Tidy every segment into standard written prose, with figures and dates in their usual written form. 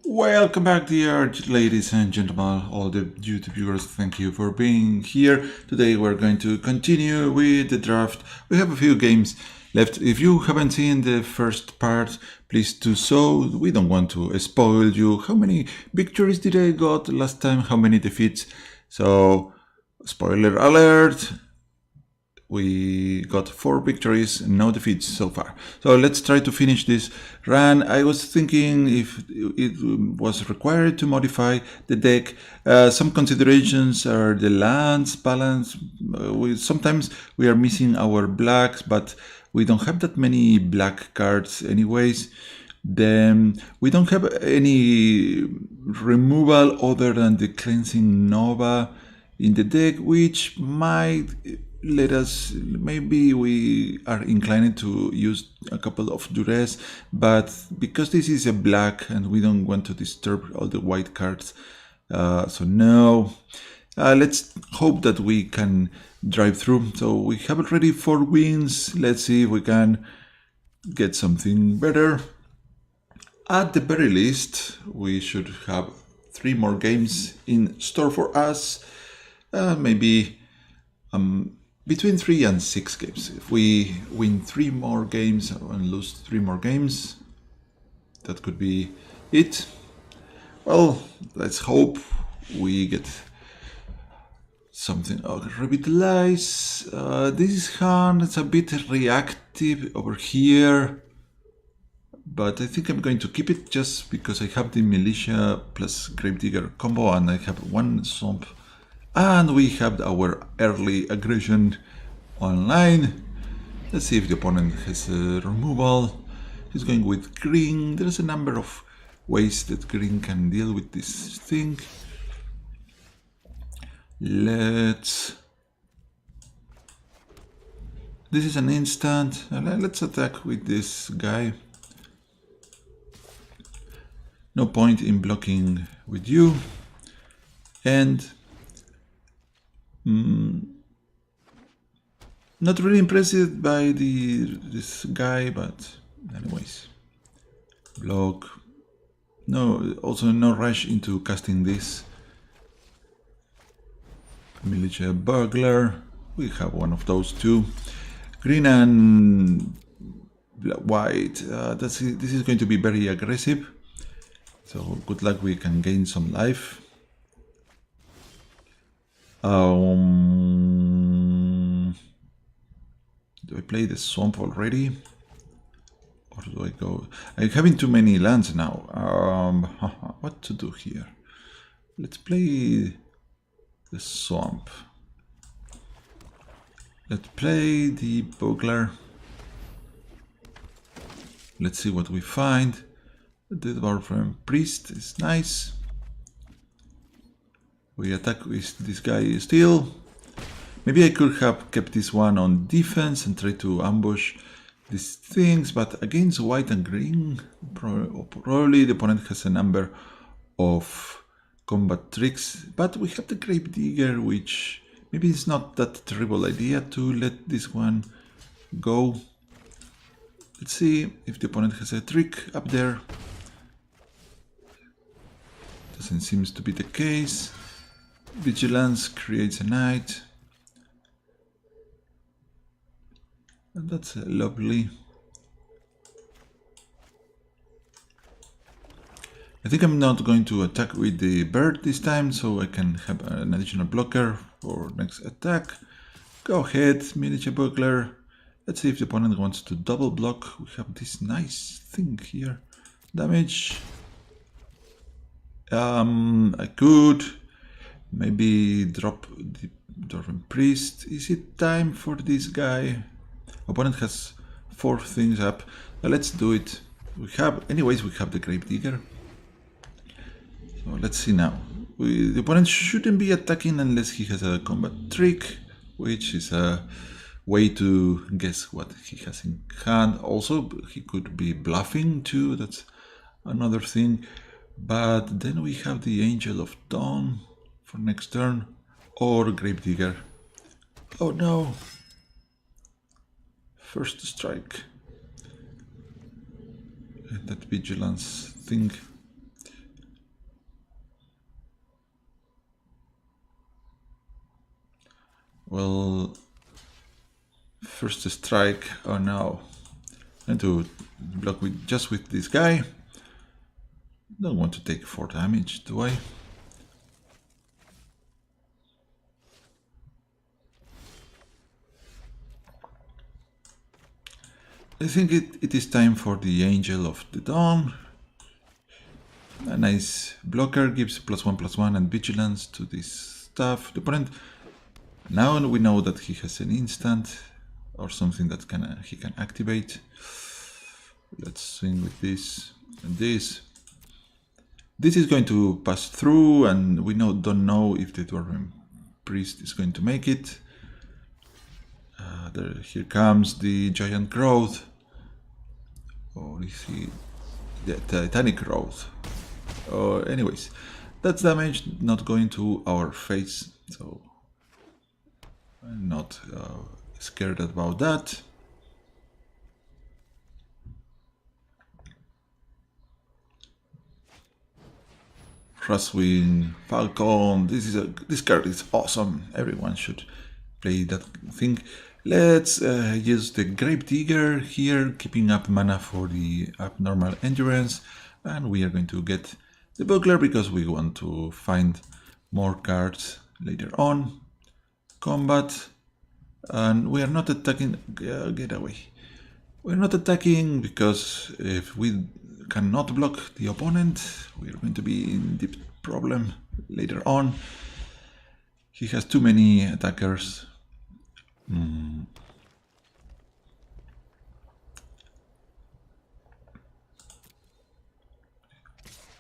Welcome back, dear ladies and gentlemen, all the YouTube viewers. Thank you for being here. Today we're going to continue with the draft. We have a few games left. If you haven't seen the first part, please do so. We don't want to spoil you. How many victories did I got last time? How many defeats? So, spoiler alert. We got 4 victories and no defeats so far. So let's try to finish this run. I was thinking if it was required to modify the deck. Some considerations are the lands balance. Sometimes we are missing our blacks, but we don't have that many black cards anyways. Then we don't have any removal other than the Cleansing Nova in the deck, which might let us, maybe we are inclined to use a couple of duress, but because this is a black and we don't want to disturb all the white cards, so no. Let's hope that we can drive through. So we have already 4 wins. Let's see if we can get something better. At the very least, we should have 3 more games in store for us. Maybe between 3 and 6 games. If we win 3 more games and lose 3 more games, that could be it. Well, let's hope we get something. Revitalize. This hand is a bit reactive over here, but I think I'm going to keep it just because I have the Militia plus Gravedigger combo and I have 1 swamp. And we have our early aggression online. Let's see if the opponent has a removal. He's going with green. There's a number of ways that green can deal with this thing. This is an instant. Let's attack with this guy. No point in blocking with you. And not really impressed by this guy, but anyways, block. No, also no rush into casting this. Militia burglar. We have one of those too. Green and white. This is going to be very aggressive. So good luck. We can gain some life. Do I play the swamp already? Or do I go? I'm having too many lands now. What to do here? Let's play the swamp. Let's play the burglar. Let's see what we find. The Dwarf Priest is nice. We attack with this guy still. Maybe I could have kept this one on defense and try to ambush these things, but against white and green, probably the opponent has a number of combat tricks. But we have the Gravedigger, which maybe it's not that terrible idea to let this one go. Let's see if the opponent has a trick up there. Doesn't seem to be the case. Vigilance creates a knight. And that's lovely. I think I'm not going to attack with the bird this time, so I can have an additional blocker for next attack. Go ahead, Miniature Burglar. Let's see if the opponent wants to double block. We have this nice thing here. Damage. I could maybe drop the Dwarven Priest. Is it time for this guy? Opponent has 4 things up. Let's do it. Anyways, we have the Gravedigger. So let's see now. The opponent shouldn't be attacking unless he has a combat trick, which is a way to guess what he has in hand. Also, he could be bluffing too. That's another thing. But then we have the Angel of Dawn for next turn, or Gravedigger. Oh no! First strike. That vigilance thing. Well, first strike. Oh no. I'm going to block with just with this guy. Don't want to take 4 damage, do I? I think it is time for the Angel of the Dawn. A nice blocker, gives +1/+1 and vigilance to this stuff. The opponent, now we know that he has an instant or something that he can activate. Let's swing with this and this. This is going to pass through, and we don't know if the Dwarven Priest is going to make it. Here comes the Giant Growth. Or is he the Titanic Growth? Anyways, that's damage not going to our face, so I'm not scared about that. Crosswind, Falcon, this card is awesome. Everyone should play that thing. Let's use the Gravedigger here, keeping up mana for the abnormal endurance, and we are going to get the Buckler because we want to find more cards later on. Combat, and we are not attacking. Get away. We're not attacking because if we cannot block the opponent, we are going to be in deep problem later on. He has too many attackers.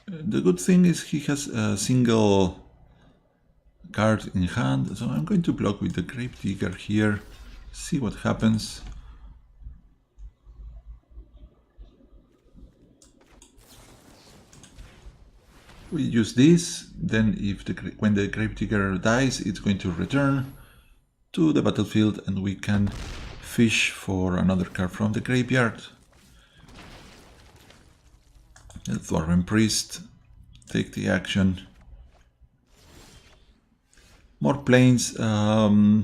The good thing is he has a single card in hand, so I'm going to block with the Gravedigger here, see what happens. We use this, then when the Gravedigger dies, it's going to return to the battlefield and we can fish for another card from the graveyard. The Dwarven Priest, take the action. More planes, go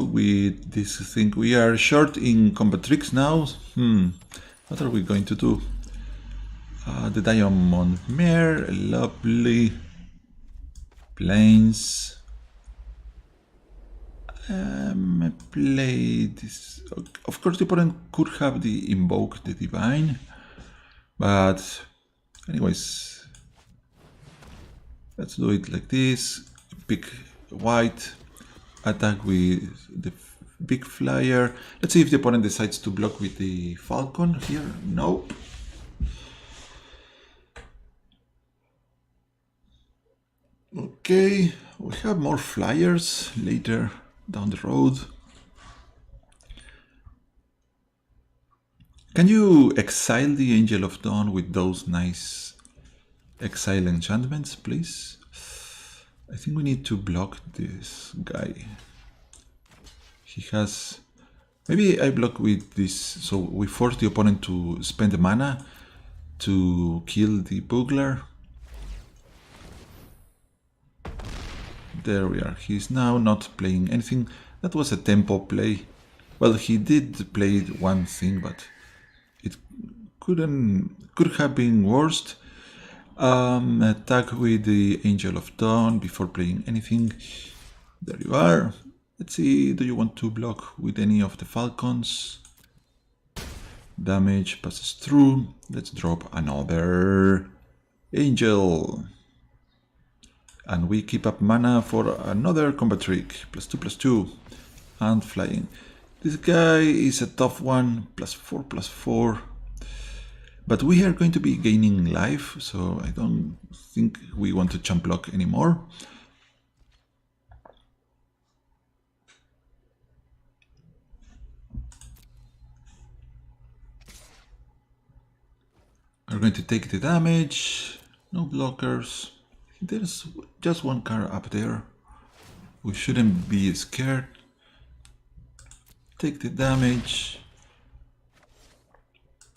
with this thing. We are short in combat tricks now. What are we going to do? The Diamond Mare, lovely. Planes. Play this. Of course, the opponent could have the Invoke the Divine, but anyways, let's do it like this. Pick white, attack with the big flyer. Let's see if the opponent decides to block with the Falcon here. Nope. Okay, we have more flyers later down the road. Can you exile the Angel of Dawn with those nice exile enchantments, please? I think we need to block this guy. He has... Maybe I block with this, so we force the opponent to spend the mana to kill the Bugler. There we are. He's now not playing anything. That was a tempo play. Well, he did play one thing, but it could have been worse. Attack with the Angel of Dawn before playing anything. There you are. Let's see, do you want to block with any of the Falcons? Damage passes through. Let's drop another Angel. And we keep up mana for another combat trick. +2/+2. And flying. This guy is a tough one. +4/+4. But we are going to be gaining life, so I don't think we want to jump block anymore. We're going to take the damage. No blockers. There's just one card up there. We shouldn't be scared. Take the damage.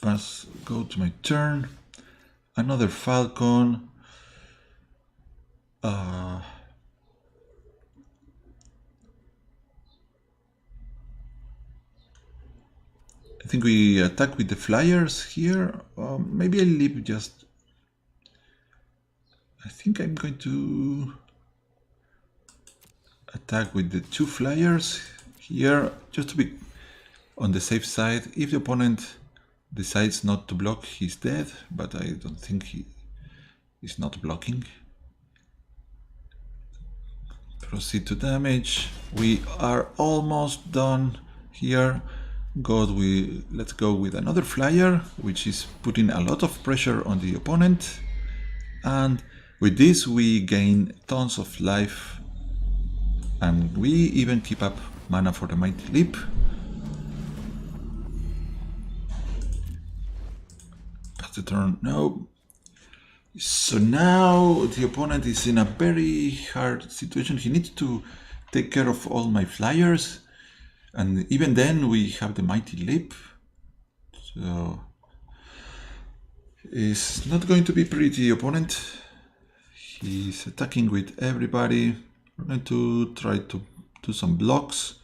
Pass, go to my turn. Another Falcon. I think we attack with the flyers here. Maybe I leave just... I think I'm going to attack with the 2 flyers here, just to be on the safe side. If the opponent decides not to block, he's dead, but I don't think he is not blocking. Proceed to damage. We are almost done here. Let's go with another flyer, which is putting a lot of pressure on the opponent. And with this we gain tons of life, and we even keep up mana for the Mighty Leap. Pass the turn, no. So now the opponent is in a very hard situation. He needs to take care of all my flyers, and even then we have the Mighty Leap. So it's not going to be pretty, opponent. He's attacking with everybody. We're going to try to do some blocks.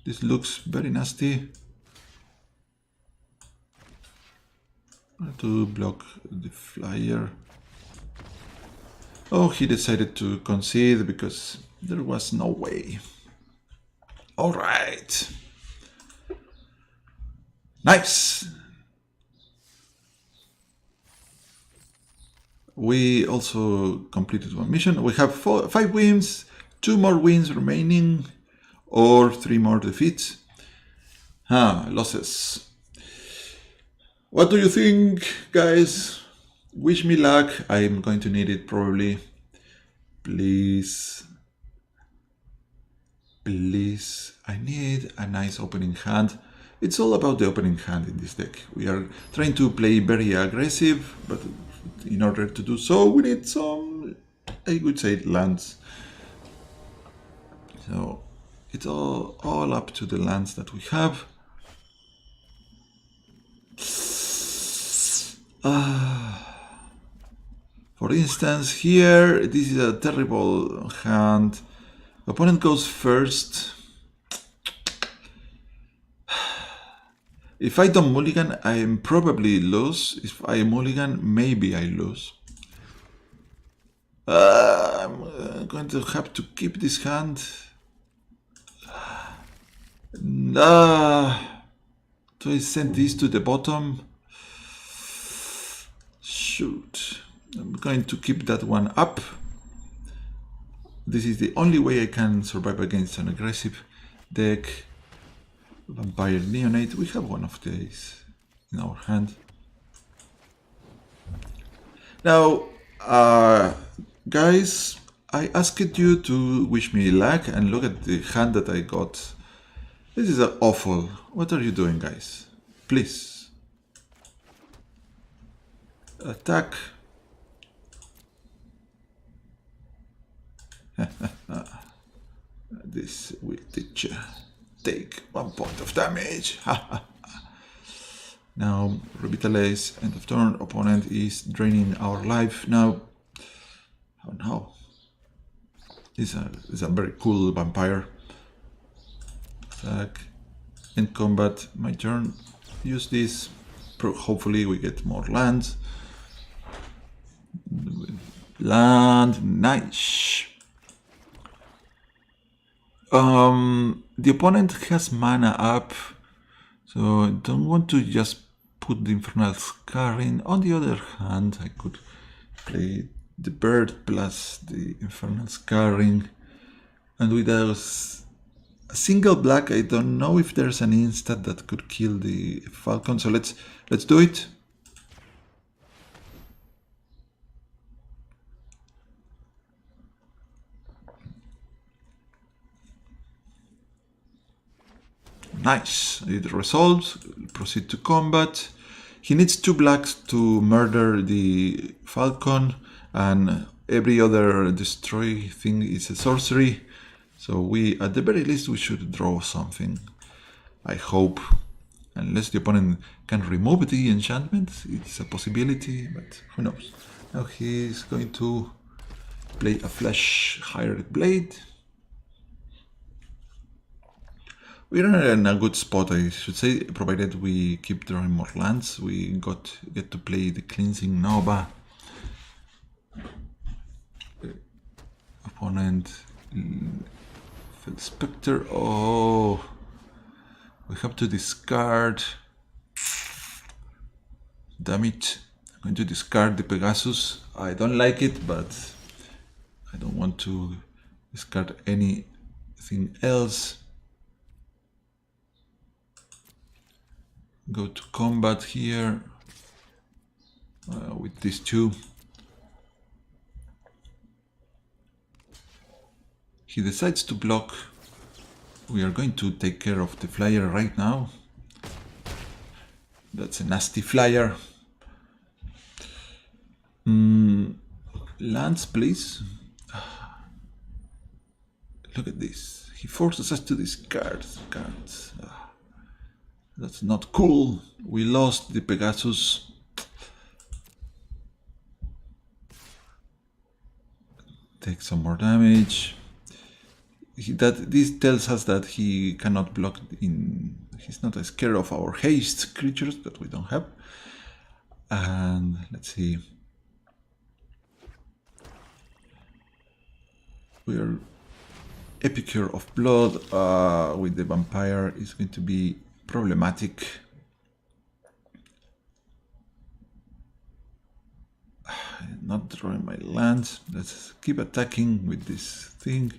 This looks very nasty. To block the flyer. Oh, he decided to concede because there was no way. All right. Nice. We also completed one mission. We have 5 wins, 2 more wins remaining, or 3 more defeats. Losses. What do you think, guys? Wish me luck. I'm going to need it probably. Please. Please. I need a nice opening hand. It's all about the opening hand in this deck. We are trying to play very aggressive, but in order to do so, we need some, I would say, lands. So it's all up to the lands that we have. For instance, here, this is a terrible hand. The opponent goes first. If I don't mulligan, I probably lose. If I mulligan, maybe I lose. I'm going to have to keep this hand. Do I send this to the bottom? Shoot. I'm going to keep that one up. This is the only way I can survive against an aggressive deck. Vampire Neonate. We have one of these in our hand. Now, guys, I asked you to wish me luck and look at the hand that I got. This is awful. What are you doing, guys? Please. Attack. This will teach you. Take 1 point of damage. Now, revitalize, end of turn. Opponent is draining our life now. Oh no. This is a very cool vampire. Attack. End combat. My turn. Use this. Hopefully we get more lands. Land. Nice. The opponent has mana up, so I don't want to just put the Infernal Scarring. On the other hand, I could play the bird plus the Infernal Scarring, and with a single black, I don't know if there's an instant that could kill the Falcon. So let's do it. Nice, it resolves. Proceed to combat. He needs 2 blacks to murder the Falcon, and every other destroy thing is a sorcery. So we, at the very least, we should draw something. I hope, unless the opponent can remove the enchantment, it's a possibility, but who knows. Now he's going to play a Flash Hired Blade. We're in a good spot, I should say, provided we keep drawing more lands. We get to play the Cleansing Nova. Opponent Spectre. Oh, we have to discard. Damn it. I'm going to discard the Pegasus. I don't like it, but I don't want to discard anything else. Go to combat here with these two. He decides to block. We are going to take care of the flyer right now. That's a nasty flyer. Lands, please. Look at this. He forces us to discard cards. That's not cool. We lost the Pegasus. Take some more damage. This tells us that he cannot block in. He's not scared of our haste creatures that we don't have. And let's see. We are Epicure of Blood with the vampire is going to be problematic. Not drawing my lands. Let's keep attacking with this thing.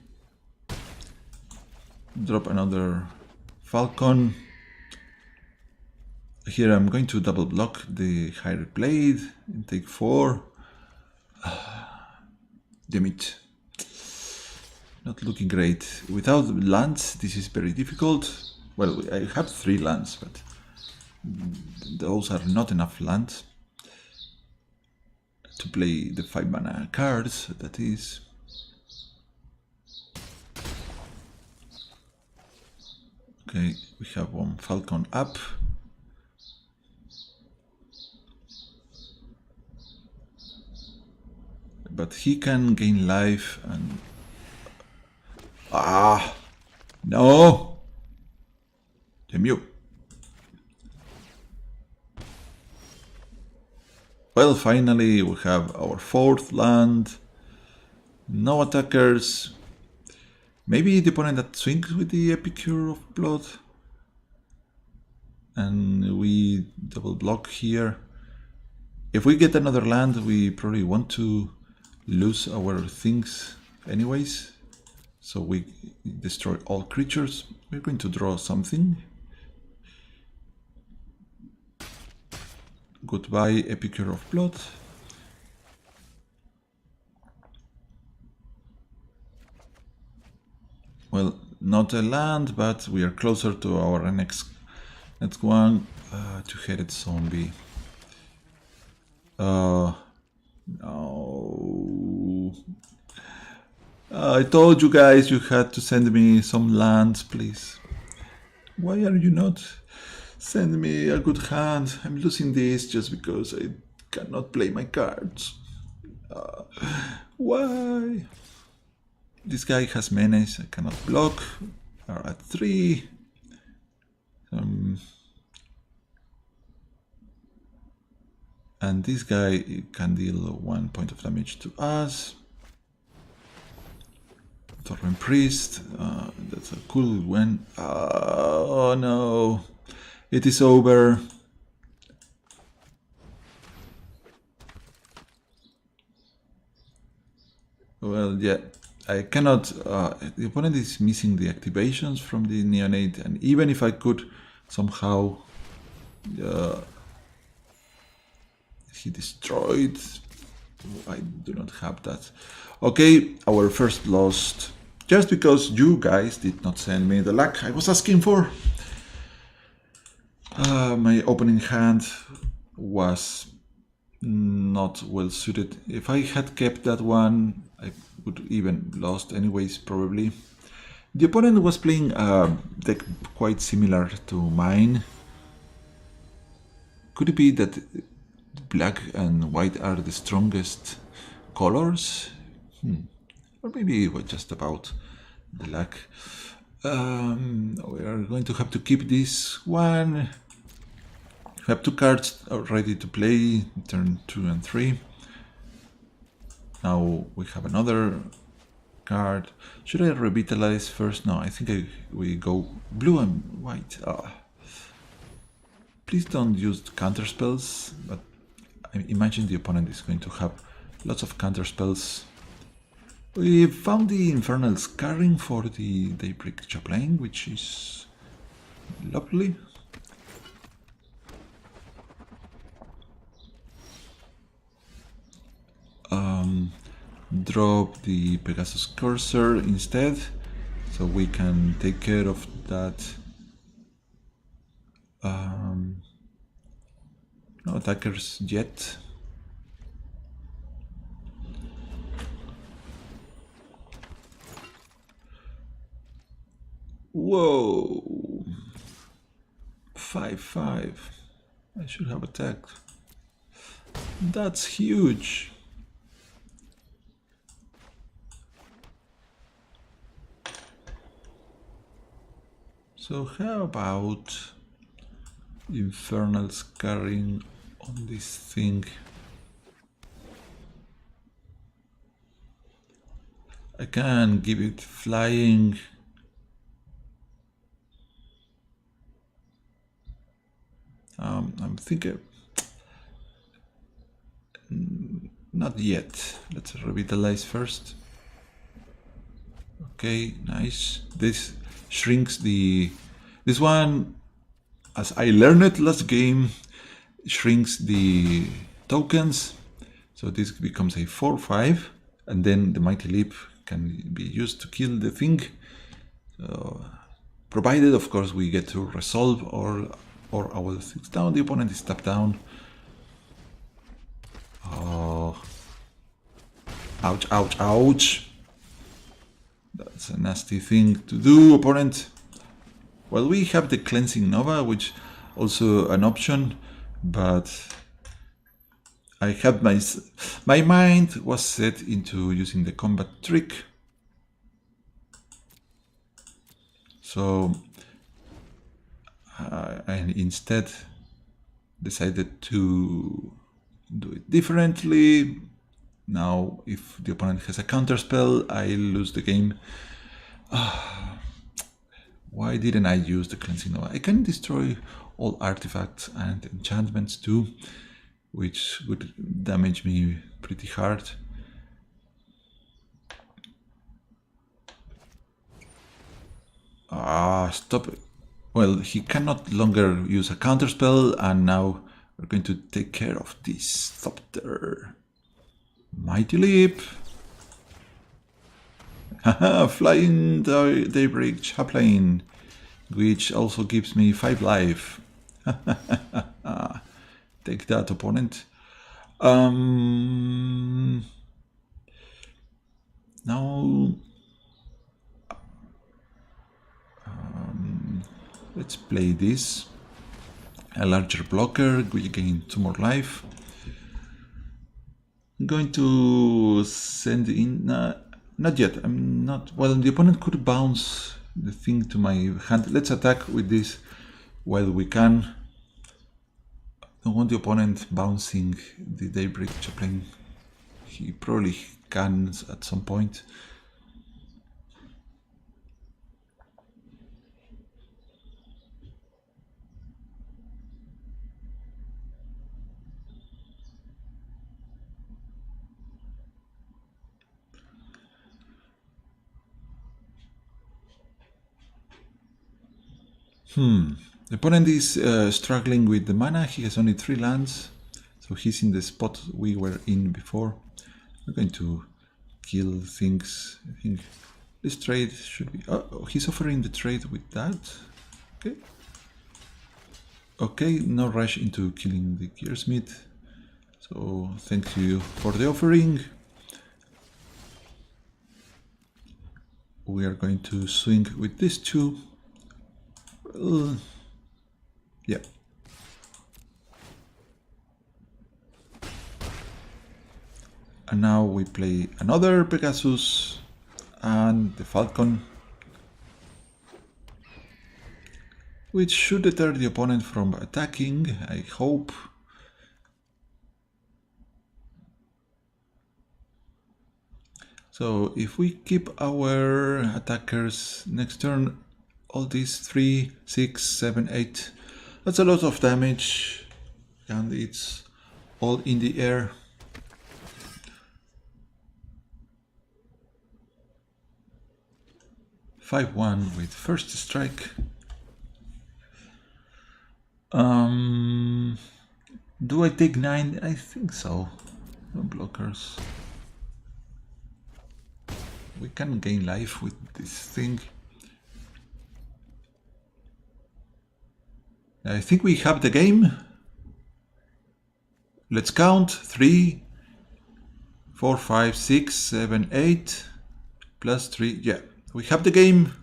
Drop another Falcon. Here I'm going to double block the Hybrid Blade and take 4. Damn it. Not looking great. Without lands, this is very difficult. Well, I have 3 lands, but those are not enough lands to play the 5 mana cards, that is. Okay, we have one Falcon up. But he can gain life and... No! Damn you. Well, finally we have our 4th land. No attackers. Maybe the opponent that swings with the Epicure of Blood. And we double block here. If we get another land, we probably want to lose our things anyways. So we destroy all creatures. We're going to draw something. Goodbye, Epicure of Blood. Well, not a land, but we are closer to our next one. Two-headed zombie. No. I told you guys you had to send me some lands, please. Why are you not sending me a good hand? I'm losing this just because I cannot play my cards. Why? This guy has menace, I cannot block. We are at 3. And this guy can deal 1 point of damage to us. Torrent Priest, that's a cool one. Oh no, it is over. Well, yeah, I cannot. The opponent is missing the activations from the Neonate, and even if I could somehow, he destroyed. I do not have that. Okay, our first loss, just because you guys did not send me the luck I was asking for. My opening hand was not well suited. If I had kept that one, I would even lost anyways, probably. The opponent was playing a deck quite similar to mine. Could it be that black and white are the strongest colors? Or maybe it was just about the luck. We are going to have to keep this one. We have 2 cards ready to play, turn 2 and 3. Now we have another card. Should I revitalize first? No, I think we go blue and white. Please don't use counter spells, but I imagine the opponent is going to have lots of counter spells. We found the Infernal Scarring for the Daybreak Chaplain, which is lovely. Drop the Pegasus Cursor instead, so we can take care of that. No attackers yet. Whoa! 5/5. I should have attacked. That's huge. So how about Infernal Scarring on this thing? I can give it flying. I'm thinking not yet. Let's revitalize first. Okay, nice. This shrinks this one, as I learned it last game, shrinks the tokens. So this becomes a 4/5, and then the Mighty Leap can be used to kill the thing. So, provided, of course, we get to resolve or our things down. The opponent is tapped down. Oh, ouch, ouch, ouch. That's a nasty thing to do, opponent. Well, we have the Cleansing Nova, which also an option, but I had my mind was set into using the combat trick. So I instead decided to do it differently. Now, if the opponent has a counter spell, I lose the game. Why didn't I use the Cleansing Nova? I can destroy all artifacts and enchantments too, which would damage me pretty hard. Stop it. Well, he cannot longer use a counter spell, and now we're going to take care of this Thopter. Mighty Leap. Haha, Flying Daybreak Chaplain, which also gives me 5 life. Take that, opponent. Now let's play this. A larger blocker, we gain 2 more life. I'm going to send in... not yet, I'm not... Well, the opponent could bounce the thing to my hand. Let's attack with this while we can. Don't want the opponent bouncing the Daybreak Chaplain. He probably can at some point. The opponent is struggling with the mana. He has only 3 lands, so he's in the spot we were in before. We're going to kill things. I think this trade should be... Oh, he's offering the trade with that. Okay. Okay, no rush into killing the Gearsmith. So thank you for the offering. We are going to swing with these 2. Yeah. And now we play another Pegasus and the Falcon. which should deter the opponent from attacking, I hope. So if we keep our attackers next turn, all these 3, 6, 7, 8, that's a lot of damage, and it's all in the air. (5-1) with first strike. Do I take 9? I think so. No blockers. We can gain life with this thing. I think we have the game. Let's count. 3, 4, 5, 6, 7, 8, plus 3. Yeah, we have the game.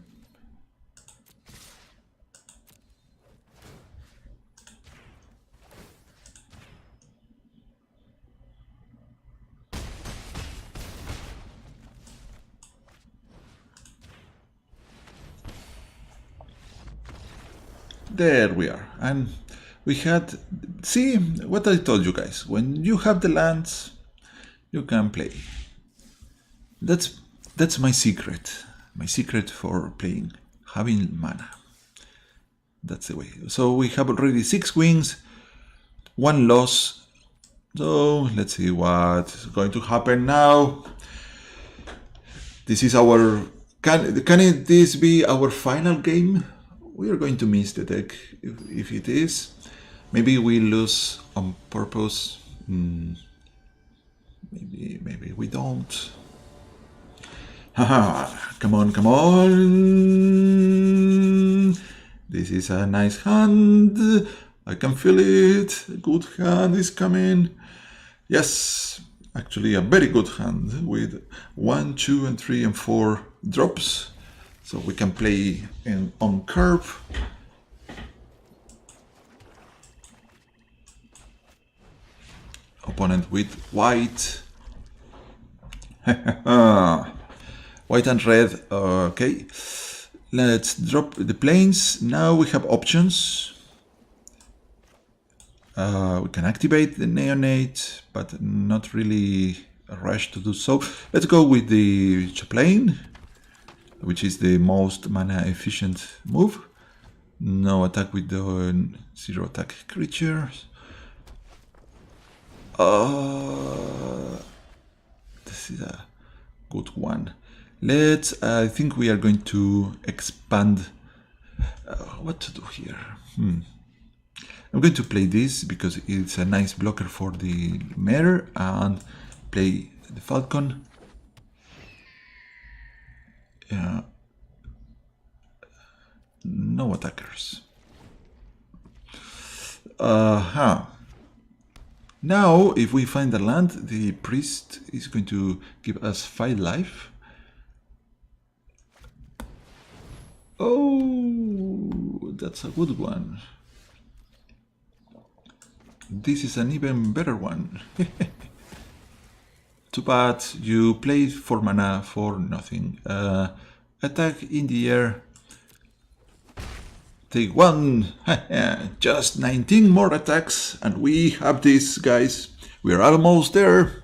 There we are. And we had, see what I told you guys, when you have the lands, you can play. That's my secret for playing, having mana. That's the way. So we have already 6 wins, 1 loss. So let's see what's going to happen now. This is our, can this be our final game? We are going to miss the deck if it is. Maybe we lose on purpose. Maybe we don't. Haha, come on. This is a nice hand. I can feel it. A good hand is coming. Yes, actually a very good hand with 1, 2, and 3, and 4 drops. So we can play on curve. Opponent with white. White and red. Okay. Let's drop the planes. Now we have options. We can activate the Neonate, but not really a rush to do so. Let's go with the plane, which is the most mana efficient move. No attack with the 0 attack creatures. This is a good one. I think we are going to expand. What to do here? I'm going to play this because it's a nice blocker for the mare, and play the falcon. No attackers. Now, if we find a land, the priest is going to give us 5 life. Oh, that's a good one. This is an even better one. Too bad you played 4 mana for nothing. Attack in the air. Take 1. Just 19 more attacks, and we have this, guys. We are almost there.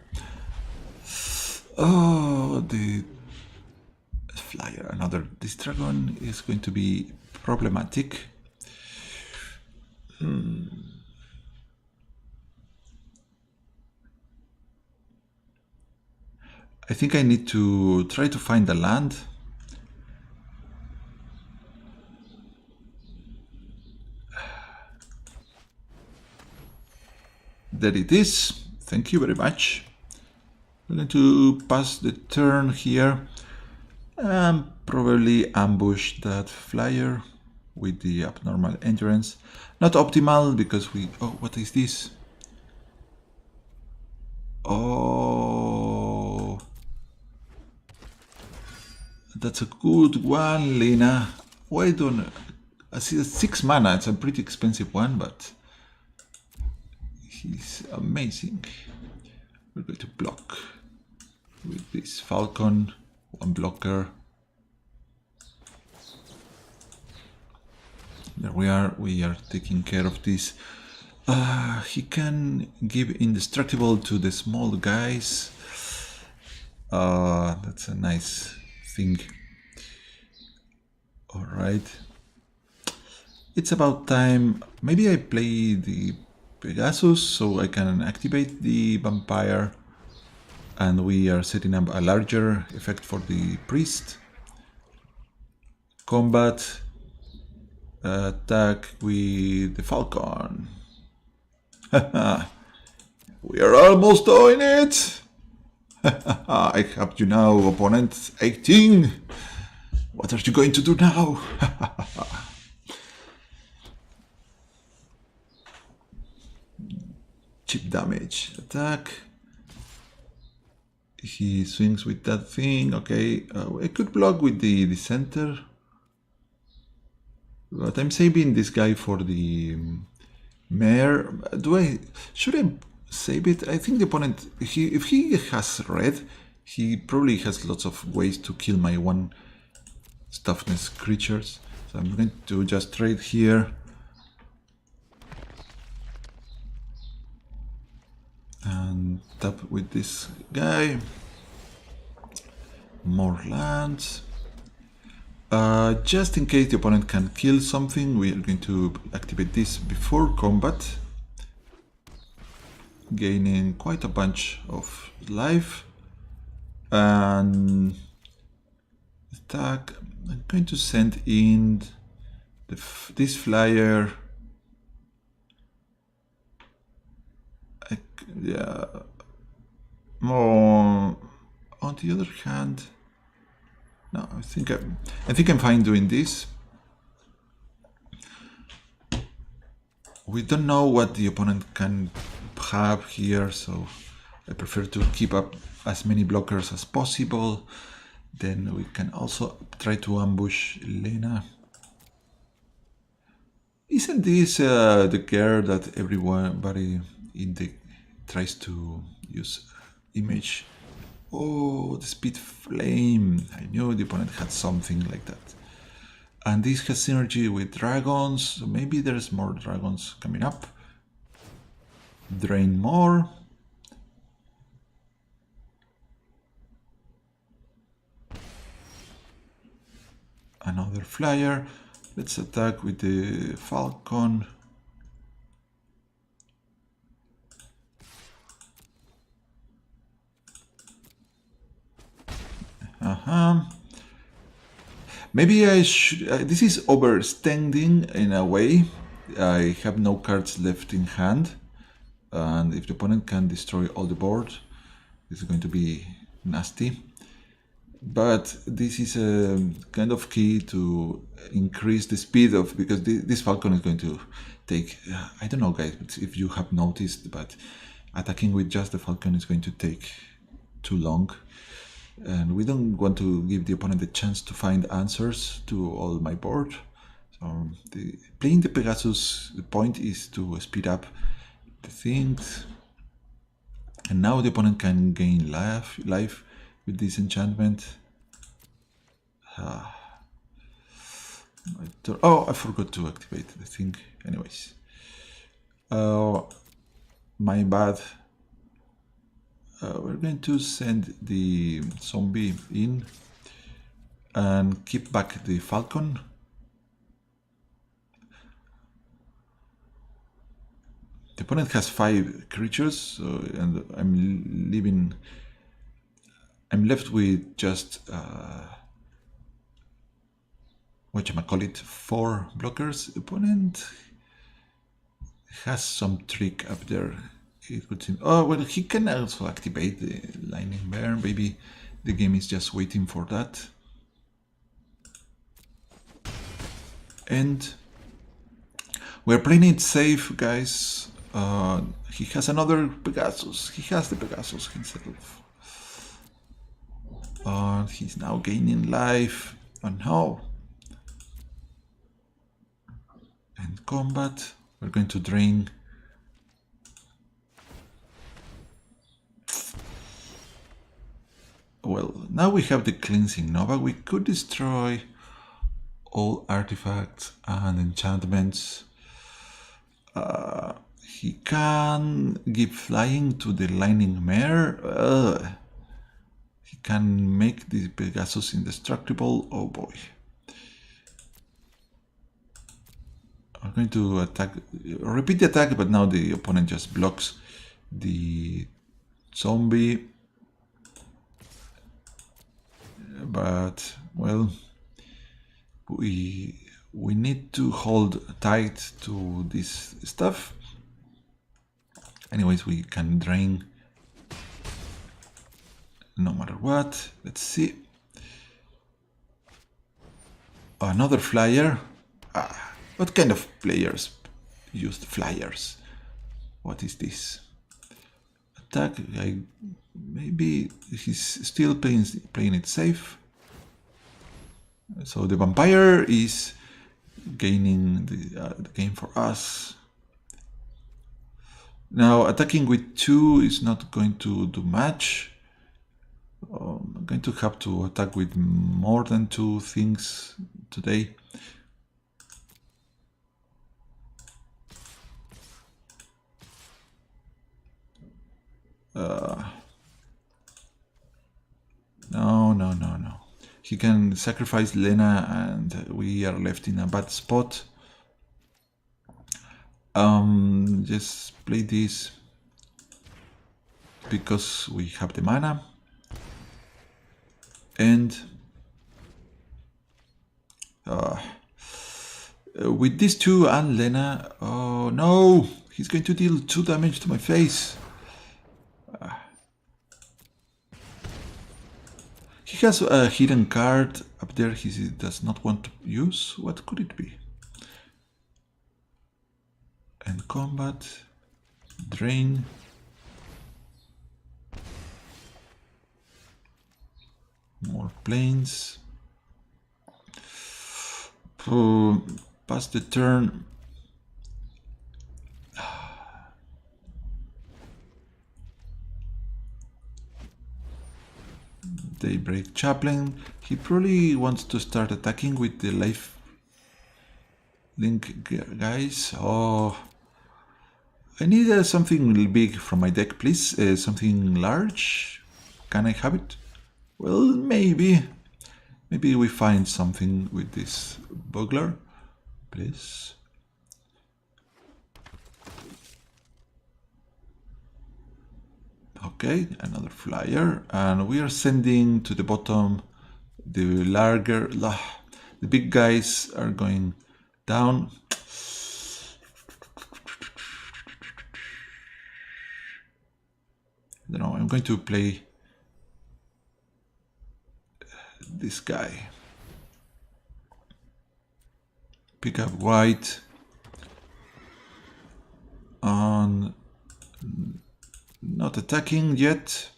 Oh, the flyer. Another. This dragon is going to be problematic. I think I need to try to find a land. There it is. Thank you very much. We're going to pass the turn here and probably ambush that flyer with the abnormal endurance. Not optimal because we... Oh, what is this? Oh, that's a good one, Lena. Why don't I see 6 mana? It's a pretty expensive one, but he's amazing. We're going to block with this falcon, 1 blocker. There we are. We are taking care of this. He can give indestructible to the small guys. That's a nice thing. All right. It's about time. Maybe I play the Pegasus so I can activate the vampire. And we are setting up a larger effect for the priest. Combat. Attack with the falcon. We are almost doing it. I have you now, opponent 18. What are you going to do now? Chip damage. Attack. He swings with that thing. Okay, I could block with the center. But I'm saving this guy for the mare. Should I save it? I think the opponent, if he has red, he probably has lots of ways to kill my one toughness creatures. So I'm going to just trade here. And tap with this guy. More lands. Just in case the opponent can kill something, we are going to activate this before combat, gaining quite a bunch of life. And attack. I'm going to send in this flyer. Yeah. More. On the other hand. No, I think I'm fine doing this. We don't know what the opponent can have here, so I prefer to keep up as many blockers as possible. Then we can also try to ambush Lena. Isn't this the care that everybody in the tries to use image? Oh, the speed flame. I knew the opponent had something like that. And this has synergy with dragons. So maybe there's more dragons coming up. Drain more. Another flyer. Let's attack with the falcon. Maybe I should. This is overstanding in a way. I have no cards left in hand, and if the opponent can destroy all the board, this is going to be nasty. But this is a kind of key to increase the speed of, because this falcon is going to take. I don't know, guys, if you have noticed, but attacking with just the falcon is going to take too long. And we don't want to give the opponent the chance to find answers to all my board. So playing the Pegasus, the point is to speed up the things. And now the opponent can gain life with this enchantment. Oh, I forgot to activate the thing. Anyways. My bad. We're going to send the zombie in and keep back the falcon. The opponent has 5 creatures, and I'm left with just whatchamacallit, 4 blockers. The opponent has some trick up there. It would seem. Oh, well, he can also activate the lightning bear. Maybe the game is just waiting for that. And we're playing it safe, guys. He has another Pegasus. He has the Pegasus himself. He's now gaining life. And how? And combat. We're going to drain. Well, now we have the cleansing Nova. We could destroy all artifacts and enchantments. He can give flying to the lightning mare. He can make the Pegasus indestructible. Oh boy. I'm going to attack, repeat the attack, but now the opponent just blocks the zombie. But, well, we need to hold tight to this stuff. Anyways, we can drain no matter what. Let's see. Another flyer. What kind of players used flyers? What is this? Attack. Maybe he's still playing it safe. So the vampire is gaining the game for us. Now attacking with 2 is not going to do much. I'm going to have to attack with more than 2 things today. No. He can sacrifice Lena and we are left in a bad spot. Just play this because we have the mana. And with these 2 and Lena, oh no, he's going to deal 2 damage to my face. He has a hidden card up there he does not want to use. What could it be? And combat, drain. More planes. Pass the turn. Daybreak Chaplain. He probably wants to start attacking with the life link guys. Oh, I need something big from my deck, please. Something large. Can I have it? Well, maybe we find something with this bugler, please. Okay, another flyer, and we are sending to the bottom the larger, the big guys are going down. I don't know, I'm going to play this guy. Pick up white on not attacking yet.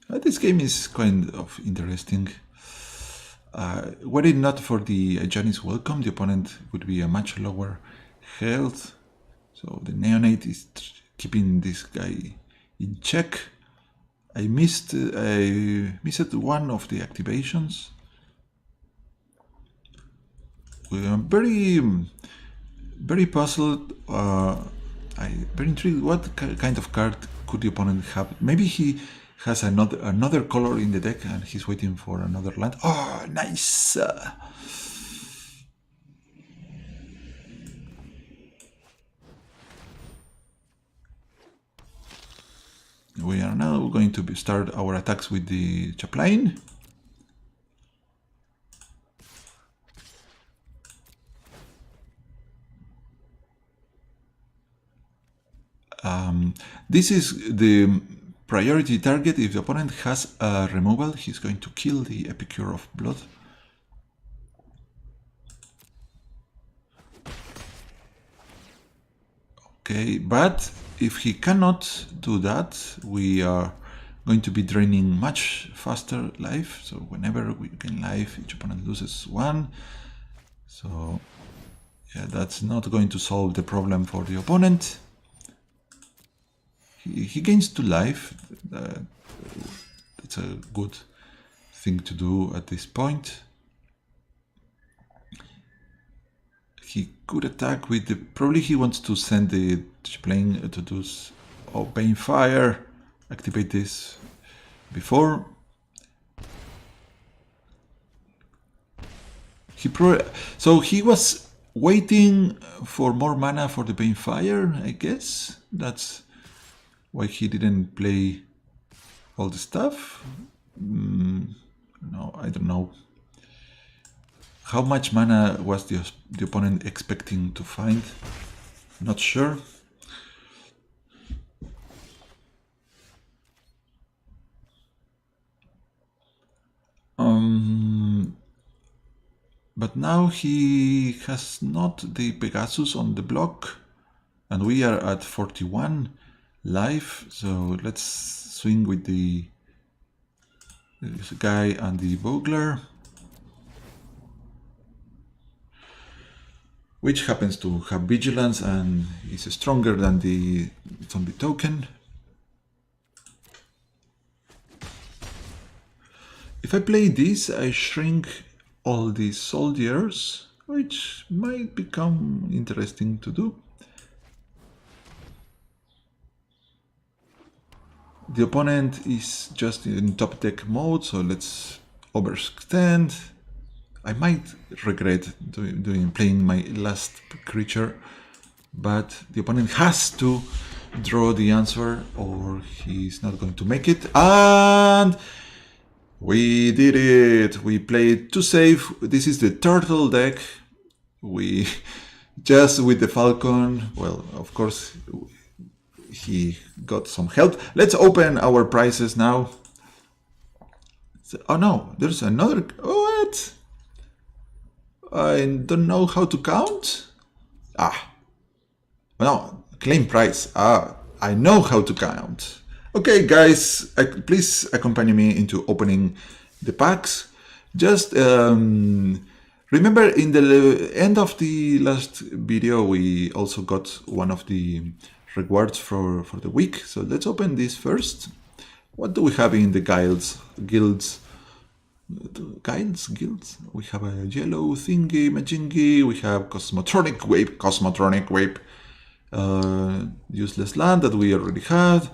This game is kind of interesting. Were it not for the Janis welcome, the opponent would be a much lower health. So the Neonate is keeping this guy in check. I missed one of the activations. I'm very puzzled. I'm very intrigued. What kind of card could the opponent have? Maybe he has another color in the deck and he's waiting for another land. Oh, nice! We are now going to start our attacks with the Chaplain. This is the priority target. If the opponent has a removal, he's going to kill the Epicure of Blood. Okay, but if he cannot do that, we are going to be draining much faster life. So whenever we gain life, each opponent loses 1. So yeah, that's not going to solve the problem for the opponent. He gains 2 life. That's a good thing to do at this point. He could attack with the... Probably he wants to send the plane to do Bane Fire. Activate this before. So he was waiting for more mana for the Bane Fire, I guess. That's why he didn't play all the stuff. No, I don't know. How much mana was the opponent expecting to find? Not sure. But now he has not the Pegasus on the block, and we are at 41 life, so let's swing with this guy and the Bogler, which happens to have Vigilance and is stronger than the zombie token. If I play this, I shrink all these soldiers, which might become interesting to do. The opponent is just in top deck mode, so let's overextend. I might regret playing my last creature, but the opponent has to draw the answer or he's not going to make it. And we did it! We played 2 safe. This is the turtle deck. We just with the Falcon. Well, of course, he got some help. Let's open our prizes now. Oh no, there's another. What? I don't know how to count. No, claim price. I know how to count. Okay, guys, please accompany me into opening the packs. Just remember, in the end of the last video, we also got one of the rewards for the week. So let's open this first. What do we have in the guilds? Guilds? We have a yellow thingy, majingy. We have Cosmotronic Wave. Useless land that we already had.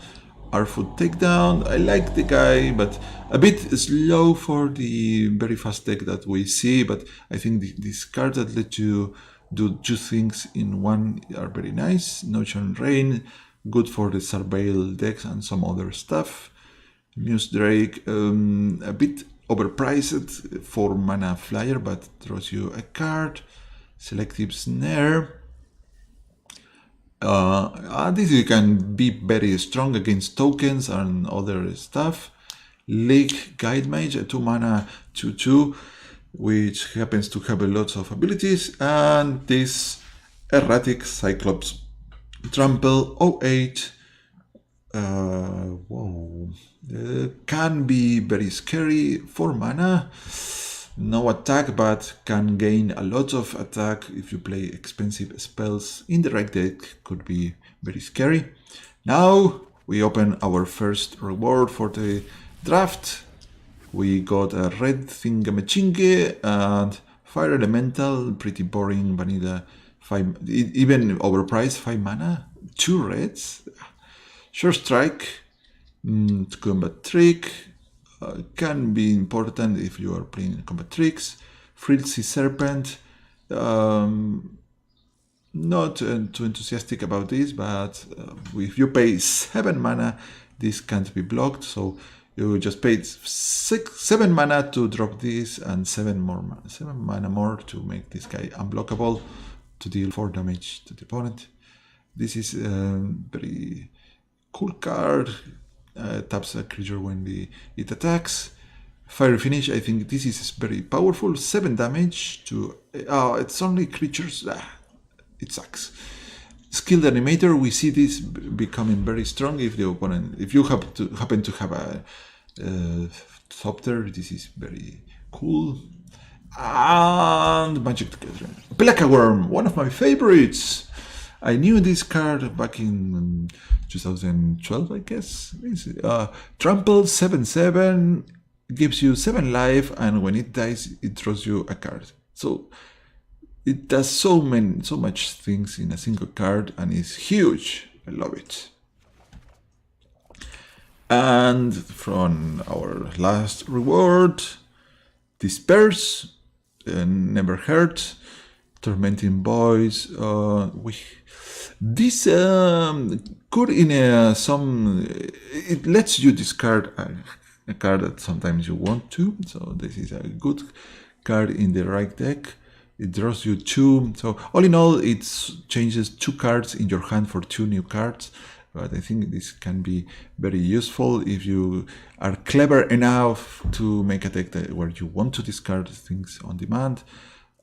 Our foot takedown. I like the guy, but a bit slow for the very fast deck that we see. But I think these cards that let you do 2 things in one are very nice. Notion Rain, good for the Surveil decks and some other stuff. Muse Drake, a bit overpriced, 4 mana flyer, but draws you a card. Selective Snare. This can be very strong against tokens and other stuff. Lake Guide Mage, a 2 mana 2/2, which happens to have a lot of abilities. And this Erratic Cyclops Trample 08. Can be very scary. 4 mana. No attack, but can gain a lot of attack if you play expensive spells in the right deck. Could be very scary. Now we open our first reward for the draft. We got a red thingamachingy and fire elemental, pretty boring vanilla. 5, even overpriced, 5 mana, 2 reds. Sure strike, combat trick. Can be important if you are playing combat tricks. Frilzy Serpent. Not too enthusiastic about this, but if you pay 7 mana, this can't be blocked. So you just paid 7 mana to drop this, and 7 mana more to make this guy unblockable, to deal 4 damage to the opponent. This is a very cool card. Taps a creature when it attacks. Fire Finish, I think this is very powerful. 7 damage to... it's only creatures. It sucks. Skilled Animator, we see this becoming very strong if the opponent... If you happen to have a Thopter, this is very cool. And Magic Pelaka Worm, one of my favorites. I knew this card back in 2012, I guess. Trample 7/7, gives you 7 life, and when it dies, it draws you a card. So it does so much things in a single card, and it's huge. I love it. And from our last reward, Disperse, Never Hurt, Tormenting Voice. This could it lets you discard a card that sometimes you want to. So this is a good card in the right deck. It draws you 2. So all in all, it changes 2 cards in your hand for 2 new cards. But I think this can be very useful if you are clever enough to make a deck where you want to discard things on demand.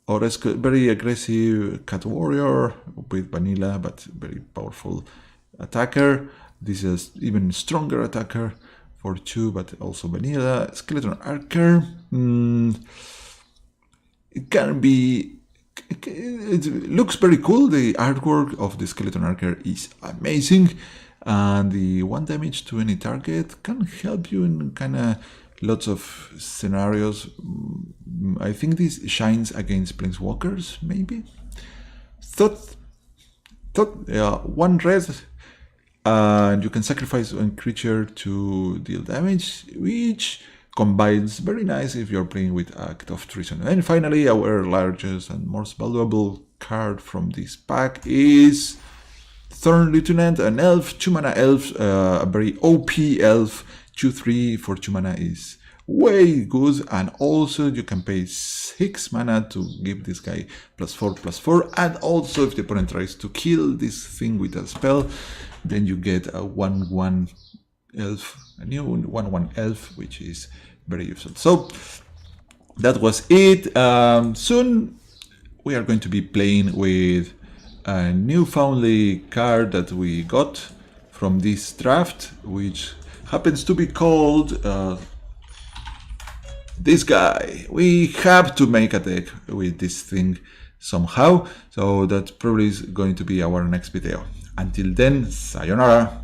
Or a very aggressive Cat Warrior with vanilla, but very powerful attacker. This is even stronger attacker for 2, but also vanilla. Skeleton Archer. It looks very cool. The artwork of the Skeleton Archer is amazing, and the 1 damage to any target can help you in kind of lots of scenarios. I think this shines against Planeswalkers, maybe. Thought, 1 red, and you can sacrifice 1 creature to deal damage, which combines very nice if you're playing with Act of Treason. And finally, our largest and most valuable card from this pack is Thorn Lieutenant, an elf, 2 mana elf, a very OP elf. 2/3 for 2 mana is way good, and also you can pay 6 mana to give this guy +4/+4, and also if the opponent tries to kill this thing with a spell, then you get a 1/1 elf, a new 1/1 elf, which is very useful. So that was it. Soon we are going to be playing with a newfoundly card that we got from this draft, which happens to be called this guy. We have to make a deck with this thing somehow, so that probably is going to be our next video. Until then, sayonara.